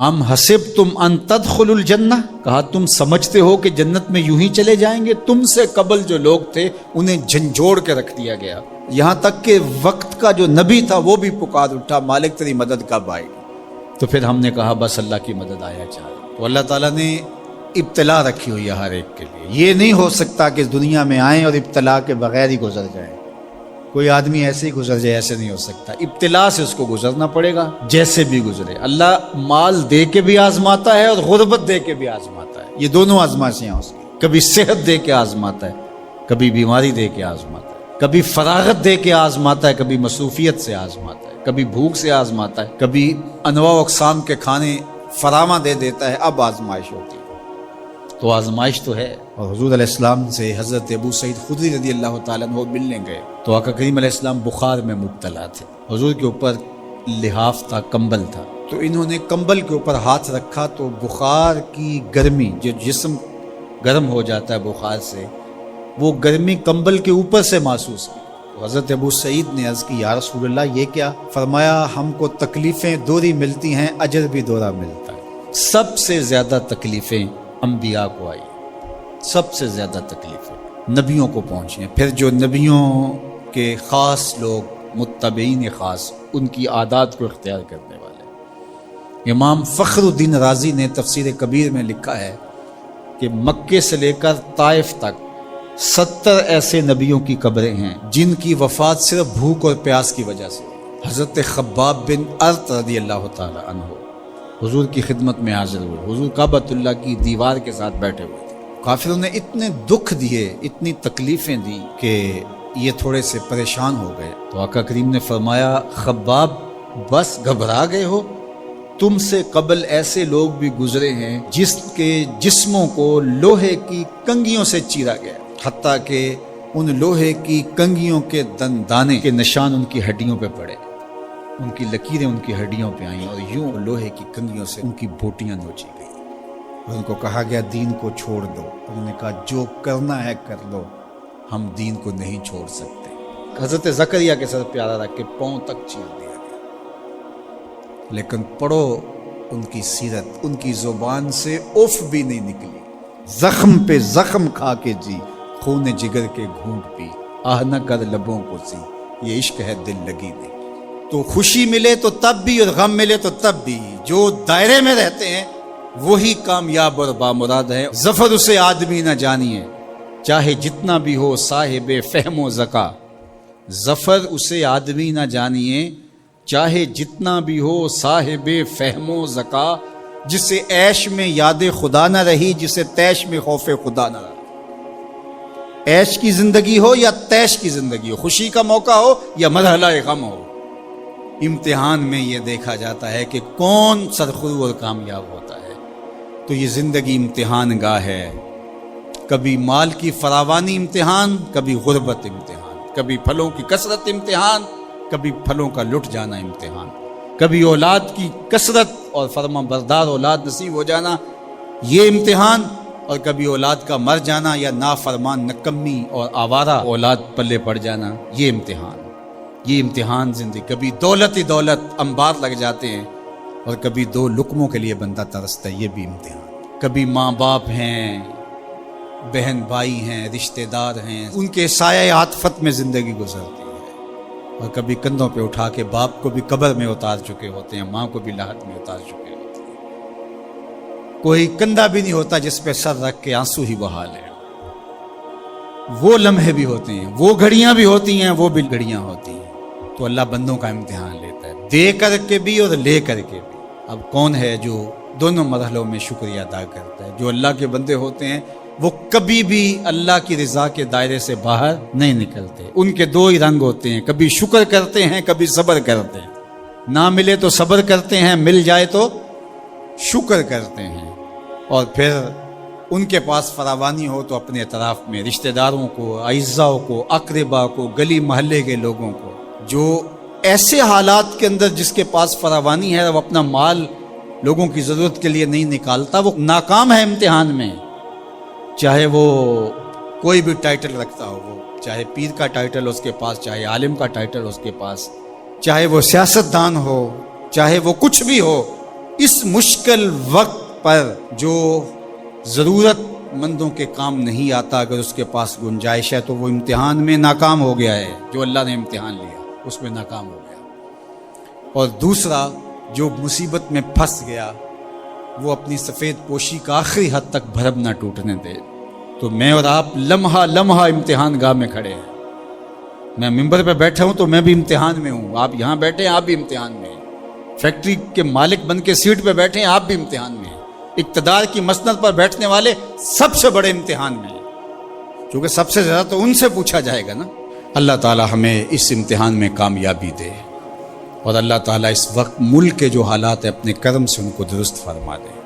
ام حسبتم ان تدخلوا الجنہ، کہا تم سمجھتے ہو کہ جنت میں یوں ہی چلے جائیں گے؟ تم سے قبل جو لوگ تھے انہیں جھنجھوڑ کے رکھ دیا گیا، یہاں تک کہ وقت کا جو نبی تھا وہ بھی پکار اٹھا مالک تیری مدد کب آئے گی؟ تو پھر ہم نے کہا بس اللہ کی مدد آیا چاہے۔ تو اللہ تعالیٰ نے ابتلا رکھی ہوئی ہے ہر ایک کے لیے، یہ نہیں ہو سکتا کہ اس دنیا میں آئیں اور ابتلا کے بغیر ہی گزر جائیں۔ کوئی آدمی ایسے ہی گزر جائے، ایسے نہیں ہو سکتا، ابتلا سے اس کو گزرنا پڑے گا جیسے بھی گزرے۔ اللہ مال دے کے بھی آزماتا ہے اور غربت دے کے بھی آزماتا ہے، یہ دونوں آزمائشیں ہیں اس کی۔ کبھی صحت دے کے آزماتا ہے، کبھی بیماری دے کے آزماتا ہے، کبھی فراغت دے کے آزماتا ہے، کبھی مصروفیت سے آزماتا ہے، کبھی بھوک سے آزماتا ہے، کبھی انواع و اقسام کے کھانے فراہم دے دیتا ہے، اب آزمائش ہوتی ہے۔ تو آزمائش تو ہے۔ اور حضور علیہ السلام سے حضرت ابو سعید خدری رضی اللہ تعالیٰ عنہ ملنے گئے تو آقا کریم علیہ السلام بخار میں مبتلا تھے، حضور کے اوپر لحاف تھا، کمبل تھا، تو انہوں نے کمبل کے اوپر ہاتھ رکھا تو بخار کی گرمی، جو جسم گرم ہو جاتا ہے بخار سے، وہ گرمی کمبل کے اوپر سے محسوس کی۔ تو حضرت ابو سعید نے عرض کی یا رسول اللہ یہ کیا؟ فرمایا ہم کو تکلیفیں دوہری ملتی ہیں، اجر بھی دوہرا ملتا ہے۔ سب سے زیادہ تکلیفیں انبیاء کو آئی، سب سے زیادہ تکلیفیں نبیوں کو پہنچی ہیں، پھر جو نبیوں کے خاص لوگ متبعین خاص، ان کی عادات کو اختیار کرنے والے۔ امام فخر الدین رازی نے تفسیر کبیر میں لکھا ہے کہ مکے سے لے کر طائف تک 70 ایسے نبیوں کی قبریں ہیں جن کی وفات صرف بھوک اور پیاس کی وجہ سے۔ حضرت خباب بن ارت رضی اللہ تعالی عنہ حضور کی خدمت میں حاضر ہوئے، حضور کعبۃ اللہ کی دیوار کے ساتھ بیٹھے ہوئے تھے، کافروں نے اتنے دکھ دیے، اتنی تکلیفیں دی کہ یہ تھوڑے سے پریشان ہو گئے۔ تو آقا کریم نے فرمایا خباب بس گھبرا گئے ہو؟ تم سے قبل ایسے لوگ بھی گزرے ہیں جس کے جسموں کو لوہے کی کنگھیوں سے چیرا گیا، حتیٰ کہ ان لوہے کی کنگھیوں کے دندانے کے نشان ان کی ہڈیوں پہ پڑے، ان کی لکیریں ان کی ہڈیوں پہ آئیں، اور یوں لوہے کی کنگھیوں سے ان کی بوٹیاں نوچی گئیں۔ ان کو کہا گیا دین کو چھوڑ دو، انہوں نے کہا جو کرنا ہے کر لو، ہم دین کو نہیں چھوڑ سکتے۔ حضرت زکریا کے سر پیارا رکھ کے پاؤں تک چیر دیا گیا، لیکن پڑھو ان کی سیرت، ان کی زبان سے اف بھی نہیں نکلی، زخم پہ زخم کھا کے جی، خون جگر کے گھونٹ پی، آہ نہ کر لبوں کو سی، یہ عشق ہے دل لگی نہیں۔ تو خوشی ملے تو تب بھی اور غم ملے تو تب بھی، جو دائرے میں رہتے ہیں وہی کامیاب اور بامراد ہے۔ ظفر اسے آدمی نہ جانیے چاہے جتنا بھی ہو صاحب فہم و ذکا، ظفر اسے آدمی نہ جانیے چاہے جتنا بھی ہو صاحب فہم و ذکا، جسے عیش میں یاد خدا نہ رہی، جسے تیش میں خوف خدا نہ رہا۔ عیش کی زندگی ہو یا تیش کی زندگی ہو، خوشی کا موقع ہو یا مرحلہ غم ہو، امتحان میں یہ دیکھا جاتا ہے کہ کون سرخرو اور کامیاب ہوتا ہے۔ تو یہ زندگی امتحان گاہ ہے، کبھی مال کی فراوانی امتحان، کبھی غربت امتحان، کبھی پھلوں کی کثرت امتحان، کبھی پھلوں کا لٹ جانا امتحان، کبھی اولاد کی کثرت اور فرما بردار اولاد نصیب ہو جانا یہ امتحان، اور کبھی اولاد کا مر جانا یا نافرمان نکمی اور آوارہ اولاد پلے پڑ جانا، یہ امتحان، یہ امتحان زندگی۔ کبھی دولت ہی دولت انبار لگ جاتے ہیں، اور کبھی دو لقموں کے لیے بندہ ترستا ہے، یہ بھی امتحان۔ کبھی ماں باپ ہیں، بہن بھائی ہیں، رشتہ دار ہیں، ان کے سایہ عاطفت میں زندگی گزرتی ہے، اور کبھی کندھوں پہ اٹھا کے باپ کو بھی قبر میں اتار چکے ہوتے ہیں، ماں کو بھی لاحت میں اتار چکے ہوتے ہیں۔ کوئی کندھا بھی نہیں ہوتا جس پہ سر رکھ کے آنسو ہی بہا لے۔ وہ لمحے بھی ہوتے ہیں، وہ گھڑیاں بھی ہوتی ہیں، وہ بھی گھڑیاں ہوتی ہیں۔ تو اللہ بندوں کا امتحان لیتا ہے، دے کر کے بھی اور لے کر کے بھی۔ اب کون ہے جو دونوں مرحلوں میں شکریہ ادا کرتا ہے؟ جو اللہ کے بندے ہوتے ہیں وہ کبھی بھی اللہ کی رضا کے دائرے سے باہر نہیں نکلتے۔ ان کے دو ہی رنگ ہوتے ہیں، کبھی شکر کرتے ہیں، کبھی صبر کرتے ہیں۔ نہ ملے تو صبر کرتے ہیں، مل جائے تو شکر کرتے ہیں۔ اور پھر ان کے پاس فراوانی ہو تو اپنے اطراف میں رشتہ داروں کو، اعزاء کو، اقربا کو، گلی محلے کے لوگوں کو، جو ایسے حالات کے اندر جس کے پاس فراوانی ہے وہ اپنا مال لوگوں کی ضرورت کے لیے نہیں نکالتا، وہ ناکام ہے امتحان میں۔ چاہے وہ کوئی بھی ٹائٹل رکھتا ہو، وہ چاہے پیر کا ٹائٹل اس کے پاس، چاہے عالم کا ٹائٹل اس کے پاس، چاہے وہ سیاستدان ہو، چاہے وہ کچھ بھی ہو، اس مشکل وقت پر جو ضرورت مندوں کے کام نہیں آتا، اگر اس کے پاس گنجائش ہے تو وہ امتحان میں ناکام ہو گیا ہے، جو اللہ نے امتحان لیا اس میں ناکام ہو گیا۔ اور دوسرا جو مصیبت میں پھنس گیا وہ اپنی سفید پوشی کا آخری حد تک بھرم نہ ٹوٹنے دے۔ تو میں اور آپ لمحہ لمحہ امتحان گاہ میں کھڑے ہیں۔ میں ممبر پہ بیٹھا ہوں تو میں بھی امتحان میں ہوں، آپ یہاں بیٹھے ہیں آپ بھی امتحان میں ہیں، فیکٹری کے مالک بن کے سیٹ پہ بیٹھے ہیں آپ بھی امتحان میں ہیں، اقتدار کی مسند پر بیٹھنے والے سب سے بڑے امتحان میں ہیں، کیونکہ سب سے زیادہ تو ان سے پوچھا جائے گا نا۔ اللہ تعالی ہمیں اس امتحان میں کامیابی دے، اور اللہ تعالیٰ اس وقت ملک کے جو حالات ہیں اپنے کرم سے ان کو درست فرما دے۔